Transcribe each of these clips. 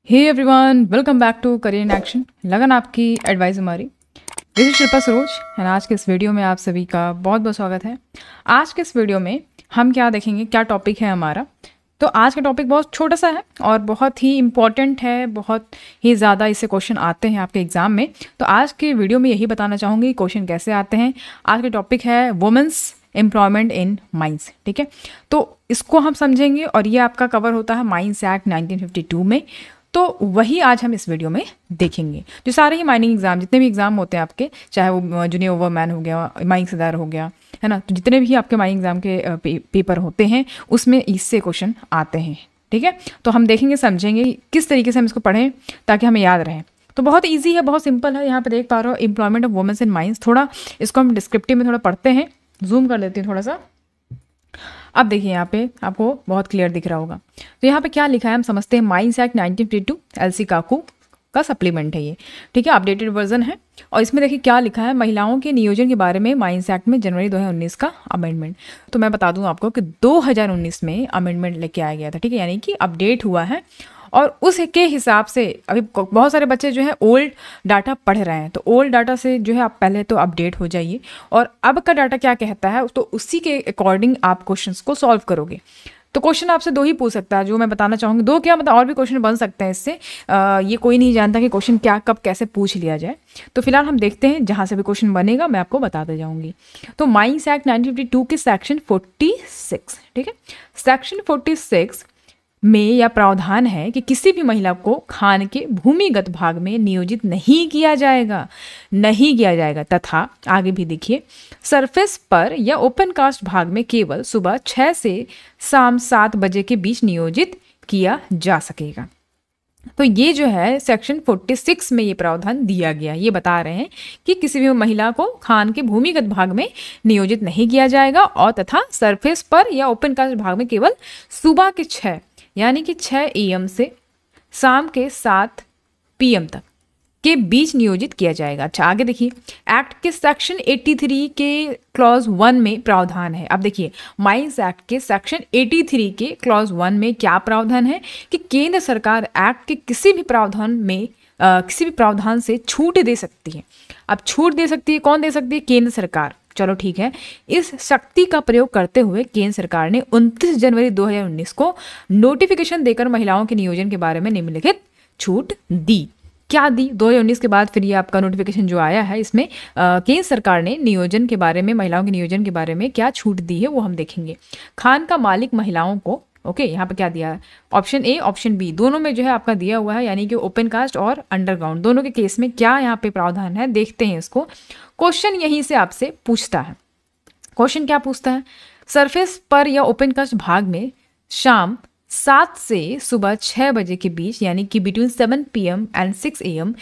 Hey everyone, welcome back to career in action. लगन आपकी advice हमारी। This is Shilpa Saroj and आज के इस वीडियो में आप सभी का बहुत बहुत स्वागत है। आज के इस वीडियो में हम क्या देखेंगे, क्या टॉपिक है हमारा। तो आज का टॉपिक बहुत छोटा सा है और बहुत ही इम्पॉर्टेंट है, बहुत ही ज़्यादा इससे क्वेश्चन आते हैं आपके एग्ज़ाम में। तो आज के वीडियो में यही बताना चाहूँगी क्वेश्चन कैसे आते हैं। आज का टॉपिक है वुमेंस एम्प्लॉयमेंट इन माइंस। ठीक है, तो इसको हम समझेंगे और ये आपका कवर होता है माइंस एक्ट 1952 में। तो वही आज हम इस वीडियो में देखेंगे। जो सारे ही माइनिंग एग्जाम, जितने भी एग्जाम होते हैं आपके, चाहे वो जूनियर ओवरमैन हो गया, माइनिंग सदार हो गया, है ना, तो जितने भी आपके माइनिंग एग्जाम के पेपर होते हैं उसमें इससे क्वेश्चन आते हैं। ठीक है, तो हम देखेंगे, समझेंगे किस तरीके से हम इसको पढ़ें ताकि हमें याद रहे। तो बहुत ईजी है, बहुत सिंपल है। यहाँ पे देख पा रहे हो employment of womens in mines. थोड़ा इसको हम डिस्क्रिप्टिव में थोड़ा पढ़ते हैं, जूम कर लेते हैं थोड़ा सा। अब देखिए यहाँ पे आपको बहुत क्लियर दिख रहा होगा। तो यहाँ पे क्या लिखा है हम समझते हैं। माइंस एक्ट 1952 एलसी काकू का सप्लीमेंट है ये। ठीक है, अपडेटेड वर्जन है। और इसमें देखिए क्या लिखा है, महिलाओं के नियोजन के बारे में माइंस एक्ट में जनवरी 2019 का अमेंडमेंट। तो मैं बता दूं आपको कि 2019 में अमेंडमेंट लेके आया गया था। ठीक है, यानी कि अपडेट हुआ है और उस के हिसाब से अभी बहुत सारे बच्चे जो है ओल्ड डाटा पढ़ रहे हैं। तो ओल्ड डाटा से जो है आप पहले तो अपडेट हो जाइए और अब का डाटा क्या कहता है तो उसी के अकॉर्डिंग आप क्वेश्चंस को सॉल्व करोगे। तो क्वेश्चन आपसे दो ही पूछ सकता है, जो मैं बताना चाहूँगी। दो क्या मतलब और भी क्वेश्चन बन सकते हैं इससे। ये कोई नहीं जानता कि क्वेश्चन क्या कब कैसे पूछ लिया जाए। तो फिलहाल हम देखते हैं, जहाँ से भी क्वेश्चन बनेगा मैं आपको बताते जाऊँगी। तो माइंस एक्ट 1952 के सेक्शन 46, ठीक है, सेक्शन 46 में यह प्रावधान है कि किसी भी महिला को खान के भूमिगत भाग में नियोजित नहीं किया जाएगा तथा आगे भी देखिए, सरफेस पर या ओपन कास्ट भाग में केवल सुबह 6 से शाम 7 बजे के बीच नियोजित किया जा सकेगा। तो ये जो है सेक्शन 46 में ये प्रावधान दिया गया। ये बता रहे हैं कि किसी भी महिला को खान के भूमिगत भाग में नियोजित नहीं किया जाएगा और तथा सरफेस पर या ओपन कास्ट भाग में केवल सुबह के 6 यानी कि 6 AM से शाम के 7 PM तक के बीच नियोजित किया जाएगा। अच्छा आगे देखिए, एक्ट के सेक्शन 83 के क्लॉज 1 में प्रावधान है। अब देखिए माइंस एक्ट के सेक्शन 83 के क्लॉज 1 में क्या प्रावधान है कि केंद्र सरकार एक्ट के किसी भी प्रावधान से छूट दे सकती है। अब छूट दे सकती है, कौन दे सकती है? केंद्र सरकार। चलो ठीक है, इस शक्ति का प्रयोग करते हुए केंद्र सरकार ने 29 जनवरी 2019 को नोटिफिकेशन देकर महिलाओं के नियोजन के बारे में निम्नलिखित छूट दी। क्या दी? 2019 के बाद फिर ये आपका नोटिफिकेशन जो आया है, इसमें केंद्र सरकार ने नियोजन के बारे में, महिलाओं के नियोजन के बारे में क्या छूट दी है वो हम देखेंगे। खान का मालिक महिलाओं को, ओके, यहाँ पे क्या दिया है, ऑप्शन ए ऑप्शन बी दोनों में जो है आपका दिया हुआ है, यानी कि ओपन कास्ट और अंडरग्राउंड दोनों के केस में क्या यहाँ पे प्रावधान है देखते हैं इसको। क्वेश्चन यहीं से आपसे पूछता है। क्वेश्चन क्या पूछता है? सरफेस पर या ओपन कास्ट भाग में शाम 7 से सुबह 6 बजे के बीच, यानी कि बिटवीन 7 PM एंड 6 AM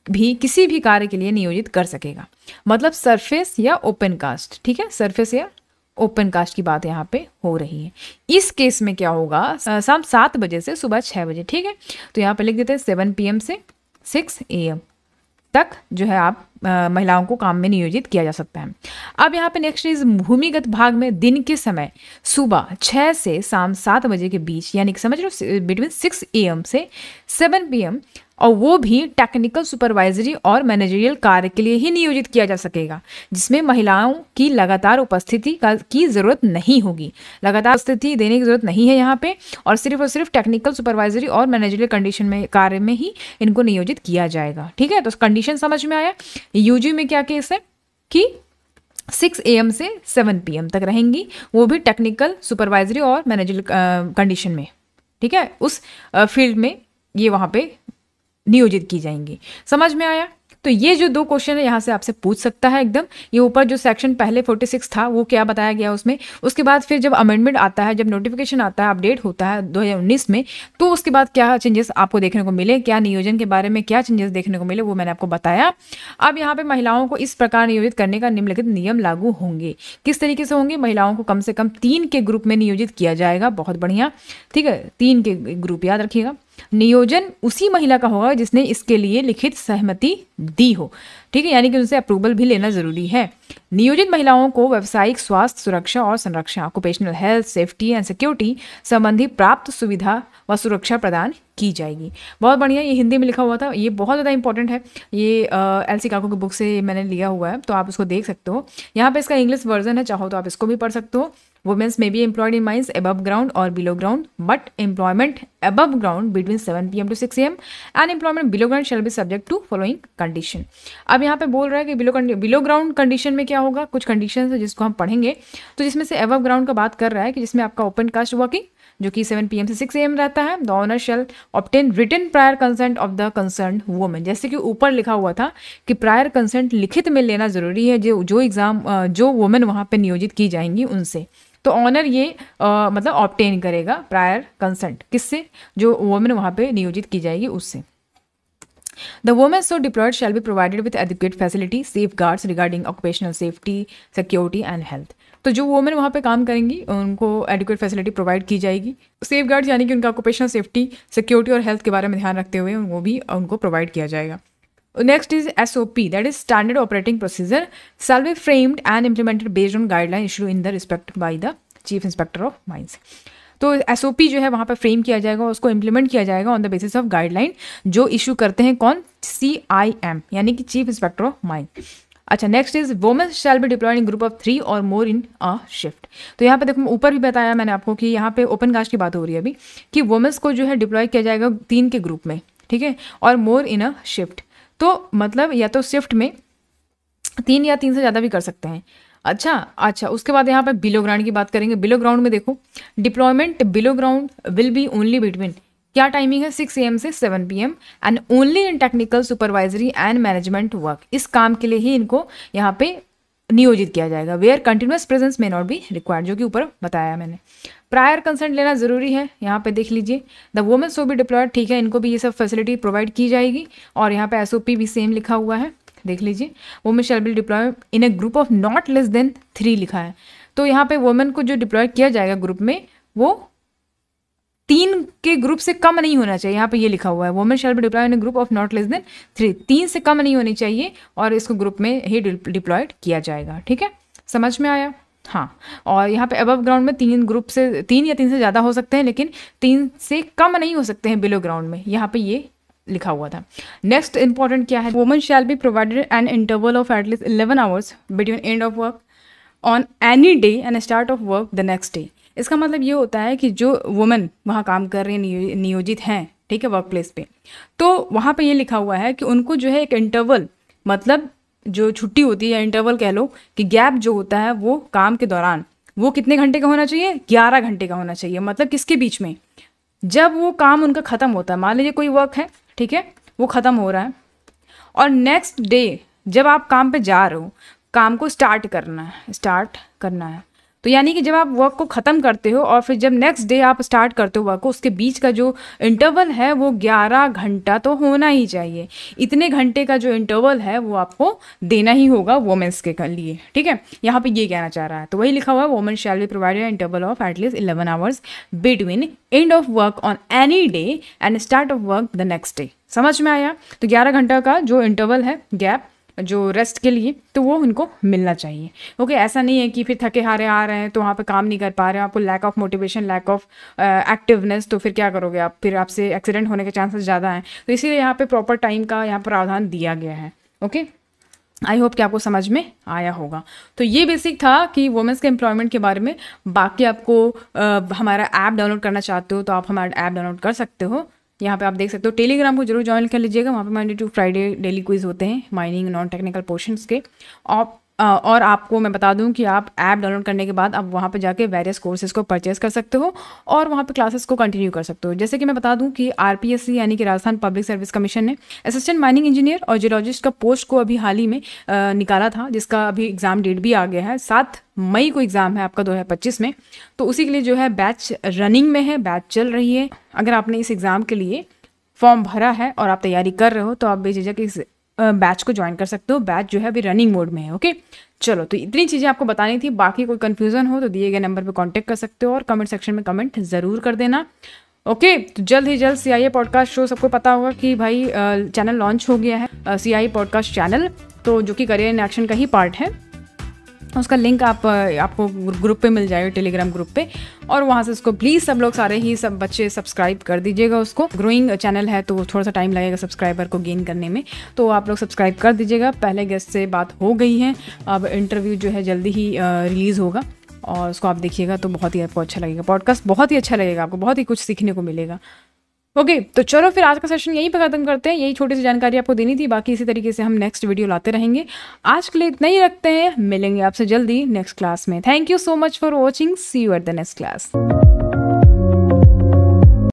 भी किसी भी कार्य के लिए नियोजित कर सकेगा। मतलब सरफेस या ओपन कास्ट। ठीक है, सरफेस या ओपन कास्ट की बात यहाँ पे हो रही है। इस केस में क्या होगा, शाम 7 बजे से सुबह 6 बजे। ठीक है, तो यहाँ पे लिख देते हैं 7 PM से 6 AM तक जो है आप महिलाओं को काम में नियोजित किया जा सकता है। अब यहाँ पे नेक्स्ट इज भूमिगत भाग में दिन के समय सुबह 6 से शाम 7 बजे के बीच, यानी कि समझ लो बिटवीन 6 AM से 7 PM, और वो भी टेक्निकल सुपरवाइजरी और मैनेजरियल कार्य के लिए ही नियोजित किया जा सकेगा, जिसमें महिलाओं की लगातार उपस्थिति की जरूरत नहीं होगी। लगातार उपस्थिति देने की जरूरत नहीं है यहाँ पे, और सिर्फ टेक्निकल सुपरवाइजरी और मैनेजरियल कंडीशन में कार्य में ही इनको नियोजित किया जाएगा। ठीक है, तो कंडीशन समझ में आया। यूजी में क्या केस है कि 6 AM से 7 PM तक रहेंगी, वो भी टेक्निकल सुपरवाइजरी और मैनेजरियल कंडीशन में। ठीक है, उस फील्ड में ये वहाँ पे नियोजित की जाएंगी। समझ में आया? तो ये जो दो क्वेश्चन है यहाँ से आपसे पूछ सकता है एकदम। ये ऊपर जो सेक्शन पहले 46 था वो क्या बताया गया उसमें, उसके बाद फिर जब अमेंडमेंट आता है, जब नोटिफिकेशन आता है, अपडेट होता है 2019 में, तो उसके बाद क्या चेंजेस आपको देखने को मिले, क्या नियोजन के बारे में क्या चेंजेस देखने को मिले, वो मैंने आपको बताया। अब यहाँ पे महिलाओं को इस प्रकार नियोजित करने का निम्नलिखित नियम लागू होंगे। किस तरीके से होंगे? महिलाओं को कम से कम 3 के ग्रुप में नियोजित किया जाएगा। बहुत बढ़िया, ठीक है, 3 के ग्रुप याद रखिएगा। नियोजन उसी महिला का होगा जिसने इसके लिए लिखित सहमति दी हो। ठीक है, यानी कि उनसे अप्रूवल भी लेना ज़रूरी है। नियोजित महिलाओं को व्यावसायिक स्वास्थ्य सुरक्षा और संरक्षण, occupational health, safety and security संबंधी प्राप्त सुविधा व सुरक्षा प्रदान की जाएगी। बहुत बढ़िया, ये हिंदी में लिखा हुआ था, ये बहुत ज़्यादा इंपॉर्टेंट है। ये एलसी काको की बुक से मैंने लिया हुआ है, तो आप उसको देख सकते हो। यहाँ पे इसका इंग्लिश वर्जन है, चाहो तो आप इसको भी पढ़ सकते हो। वुमेन्स में be employed in mines above ground और below ground, but employment above ground between 7 PM to 6 AM and employment below ground shall be subject to following condition। अब यहाँ पे बोल रहा है कि बिलो ग्राउंड कंडीशन में क्या होगा, कुछ कंडीशन है जिसको हम पढ़ेंगे। तो जिसमें से above ग्राउंड का बात कर रहा है कि जिसमें आपका ओपन कास्ट वर्किंग जो कि 7 PM से 6 AM रहता है, the owner shall obtain written prior consent of the concern women. जैसे कि ऊपर लिखा हुआ था कि प्रायर कंसेंट लिखित में लेना जरूरी है जो एग्जाम जो वुमेन वहाँ पे नियोजित की जाएंगी उनसे। तो ऑनर ये मतलब ऑब्टेन करेगा प्रायर कंसेंट किससे, जो वुमेन वहाँ पे नियोजित की जाएगी उससे। The women so deployed shall be provided with adequate facility, safeguards regarding occupational safety, security and health। तो जो वुमेन वहाँ पे काम करेंगी उनको एडिक्वेट फैसिलिटी प्रोवाइड की जाएगी। सेफ गार्ड्स यानी कि उनका ऑक्यूपेशनल सेफ्टी, सिक्योरिटी और हेल्थ के बारे में ध्यान रखते हुए वो भी उनको प्रोवाइड किया जाएगा। Next is SOP, that is standard operating procedure, shall be framed and implemented based on guideline issue in the respect by the chief inspector of mines. तो SOP जो है वहाँ पर फ्रेम किया जाएगा, उसको इम्प्लीमेंट किया जाएगा on the basis of guideline जो इशू करते हैं कौन, CIM यानी कि चीफ इंस्पेक्टर ऑफ माइन। अच्छा, next is women shall be diploid in group of 3 और मोर इन अ शिफ्ट। तो यहाँ पे देखो ऊपर भी बताया मैंने आपको कि यहाँ पे ओपन कास्ट की बात हो रही है अभी कि वुमेन्स को जो है डिप्लॉय किया जाएगा 3 के ग्रुप में, ठीक है, और मोर इन अ शिफ्ट। तो मतलब या तो शिफ्ट में 3 या 3 से ज़्यादा भी कर सकते हैं। अच्छा, उसके बाद यहाँ पे बिलो ग्राउंड की बात करेंगे। बिलो ग्राउंड में देखो deployment below ground will be only between, क्या टाइमिंग है, 6 AM से 7 PM and only in technical supervisory and management work. इस काम के लिए ही इनको यहाँ पे नियोजित किया जाएगा। वेयर कंटिन्यूस प्रेजेंस में नॉट बी रिक्वायर्ड, जो कि ऊपर बताया मैंने। प्रायर कंसेंट लेना जरूरी है, यहाँ पे देख लीजिए। The women so B diploid, ठीक है, इनको भी ये सब फैसिलिटी प्रोवाइड की जाएगी। और यहाँ पे SOP भी सेम लिखा हुआ है, देख लीजिए। Women shall be deploy in A group of not less than 3 लिखा है। तो यहाँ पे वुमेन को जो डिप्लॉय किया जाएगा ग्रुप में वो 3 के ग्रुप से कम नहीं होना चाहिए। यहाँ पे ये लिखा हुआ है women shall be deploy in A group of not less than 3, 3 से कम नहीं होनी चाहिए और इसको ग्रुप में ही डिप्लॉयड किया जाएगा। ठीक है, समझ में आया? हाँ, और यहाँ पे अबव ग्राउंड में 3 ग्रुप से 3 या 3 से ज़्यादा हो सकते हैं, लेकिन 3 से कम नहीं हो सकते हैं बिलो ग्राउंड में, यहाँ पे ये लिखा हुआ था। नेक्स्ट इंपॉर्टेंट क्या है, women shall be provided an interval of at least 11 hours between end of work on any day and start of work the next day. इसका मतलब ये होता है कि जो वुमेन वहाँ काम कर रही है, नियोजित हैं, ठीक है, वर्क प्लेस पे, तो वहाँ पे ये लिखा हुआ है कि उनको जो है एक इंटरवल, मतलब जो छुट्टी होती है, इंटरवल कह लो कि गैप जो होता है वो काम के दौरान वो कितने घंटे का होना चाहिए, 11 घंटे का होना चाहिए। मतलब किसके बीच में, जब वो काम उनका ख़त्म होता है, मान लीजिए कोई वर्क है, ठीक है, वो ख़त्म हो रहा है और नेक्स्ट डे जब आप काम पे जा रहे हो, काम को स्टार्ट करना है, तो यानी कि जब आप वर्क को ख़त्म करते हो और फिर जब नेक्स्ट डे आप स्टार्ट करते हो वर्क को, उसके बीच का जो इंटरवल है वो 11 घंटा तो होना ही चाहिए। इतने घंटे का जो इंटरवल है वो आपको देना ही होगा वुमेन्स के लिए। ठीक है, यहाँ पे ये कहना चाह रहा है, तो वही लिखा हुआ है women shall be provided interval of at least 11 hours between end of work on any day and start of work the next day. समझ में आया? तो 11 घंटा का जो इंटरवल है, गैप जो रेस्ट के लिए, तो वो उनको मिलना चाहिए। ओके, ऐसा नहीं है कि फिर थके हारे आ रहे हैं तो वहाँ पे काम नहीं कर पा रहे हैं, आपको lack of motivation, lack of activeness, तो फिर क्या करोगे आप, फिर आपसे एक्सीडेंट होने के चांसेस ज़्यादा हैं। तो इसीलिए यहाँ पे प्रॉपर टाइम का यहाँ प्रावधान दिया गया है। ओके, आई होप कि आपको समझ में आया होगा। तो ये बेसिक था कि वुमेन्स के एम्प्लॉयमेंट के बारे में। बाकी आपको हमारा ऐप डाउनलोड करना चाहते हो तो आप हमारा ऐप डाउनलोड कर सकते हो। यहाँ पे आप देख सकते हो, टेलीग्राम को जरूर ज्वाइन कर लीजिएगा, वहाँ पे Monday to Friday daily quiz होते हैं माइनिंग नॉन टेक्निकल पोर्शंस के। और आपको मैं बता दूं कि आप ऐप डाउनलोड करने के बाद आप वहाँ पे जाके वेरियस कोर्सेज को परचेज कर सकते हो और वहाँ पे क्लासेस को कंटिन्यू कर सकते हो। जैसे कि मैं बता दूं कि RPSC यानी कि राजस्थान पब्लिक सर्विस कमीशन ने असिस्टेंट माइनिंग इंजीनियर और जियोलॉजिस्ट का पोस्ट को अभी हाल ही में निकाला था, जिसका अभी एग्ज़ाम डेट भी आ गया है। 7 मई को एग्ज़ाम है आपका 2025 में। तो उसी के लिए जो है बैच रनिंग में है, बैच चल रही है। अगर आपने इस एग्ज़ाम के लिए फॉर्म भरा है और आप तैयारी कर रहे हो तो आप बेझिझक इस बैच को ज्वाइन कर सकते हो। बैच जो है अभी रनिंग मोड में है। ओके, चलो, तो इतनी चीज़ें आपको बतानी थी। बाकी कोई कन्फ्यूज़न हो तो दिए गए नंबर पे कांटेक्ट कर सकते हो और कमेंट सेक्शन में कमेंट ज़रूर कर देना। ओके, तो जल्द ही जल्द CIA पॉडकास्ट शो, सबको पता होगा कि भाई चैनल लॉन्च हो गया है, CIA पॉडकास्ट चैनल, तो जो कि करियर इन एक्शन का ही पार्ट है। उसका लिंक आपको ग्रुप पे मिल जाएगा, टेलीग्राम ग्रुप पे, और वहाँ से उसको प्लीज़ सब लोग, सारे ही सब बच्चे सब्सक्राइब कर दीजिएगा उसको। ग्रोइंग चैनल है तो थोड़ा सा टाइम लगेगा सब्सक्राइबर को गेन करने में, तो आप लोग सब्सक्राइब कर दीजिएगा। पहले गेस्ट से बात हो गई है, अब इंटरव्यू जो है जल्दी ही रिलीज़ होगा और उसको आप देखिएगा तो बहुत ही आपको अच्छा लगेगा। पॉडकास्ट बहुत ही अच्छा लगेगा आपको, बहुत ही कुछ सीखने को मिलेगा। ओके, तो चलो फिर आज का सेशन यहीं पर खत्म करते हैं। यही छोटी सी जानकारी आपको देनी थी, बाकी इसी तरीके से हम नेक्स्ट वीडियो लाते रहेंगे। आज के लिए इतना ही रखते हैं, मिलेंगे आपसे जल्दी नेक्स्ट क्लास में। Thank you so much for watching, see you at the next class.